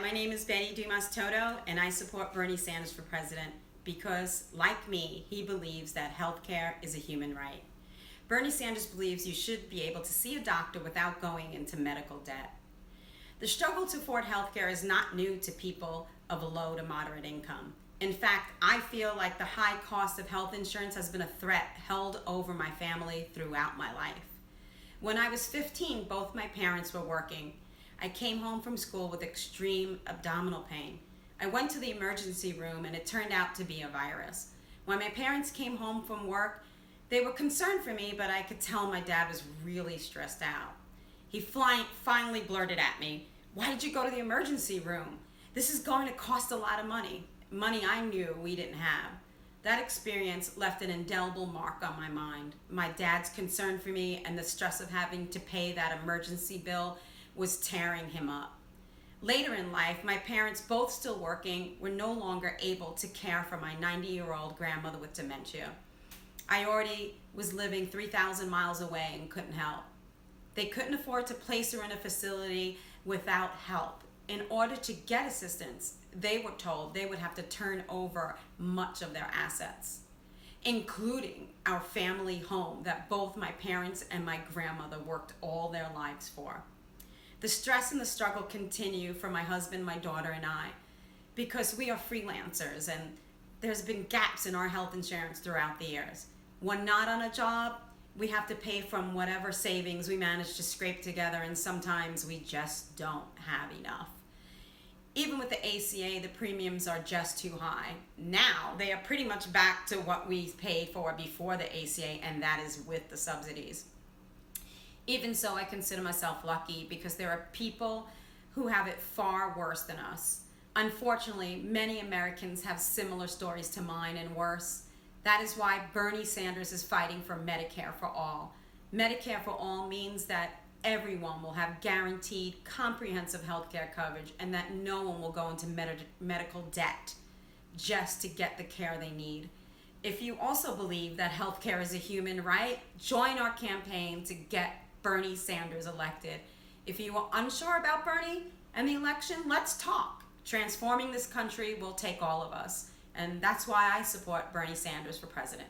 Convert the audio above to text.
my name is Betty Dumas Toto, and I support Bernie Sanders for president because, like me, he believes that healthcare is a human right. Bernie Sanders believes you should be able to see a doctor without going into medical debt. The struggle to afford healthcare is not new to people of a low to moderate income. In fact, I feel like the high cost of health insurance has been a threat held over my family throughout my life. When I was 15, both my parents were working. I came home from school with extreme abdominal pain. I went to the emergency room and it turned out to be a virus. When my parents came home from work, they were concerned for me, but I could tell my dad was really stressed out. He finally blurted at me, "Why did you go to the emergency room? This is going to cost a lot of money." Money I knew we didn't have. That experience left an indelible mark on my mind. My dad's concern for me and the stress of having to pay that emergency bill was tearing him up. Later in life, my parents, both still working, were no longer able to care for my 90-year-old grandmother with dementia. I already was living 3,000 miles away and couldn't help. They couldn't afford to place her in a facility without help. In order to get assistance, they were told they would have to turn over much of their assets, including our family home that both my parents and my grandmother worked all their lives for. The stress and the struggle continue for my husband, my daughter, and I, because we are freelancers and there's been gaps in our health insurance throughout the years. When not on a job, we have to pay from whatever savings we manage to scrape together, and sometimes we just don't have enough. Even with the ACA, the premiums are just too high. Now, they are pretty much back to what we paid for before the ACA, and that is with the subsidies. Even so, I consider myself lucky because there are people who have it far worse than us. Unfortunately, many Americans have similar stories to mine and worse. That is why Bernie Sanders is fighting for Medicare for all. Medicare for all means that everyone will have guaranteed comprehensive health care coverage and that no one will go into medical debt just to get the care they need. If you also believe that health care is a human right, join our campaign to get Bernie Sanders elected. If you are unsure about Bernie and the election, let's talk. Transforming this country will take all of us. And that's why I support Bernie Sanders for president.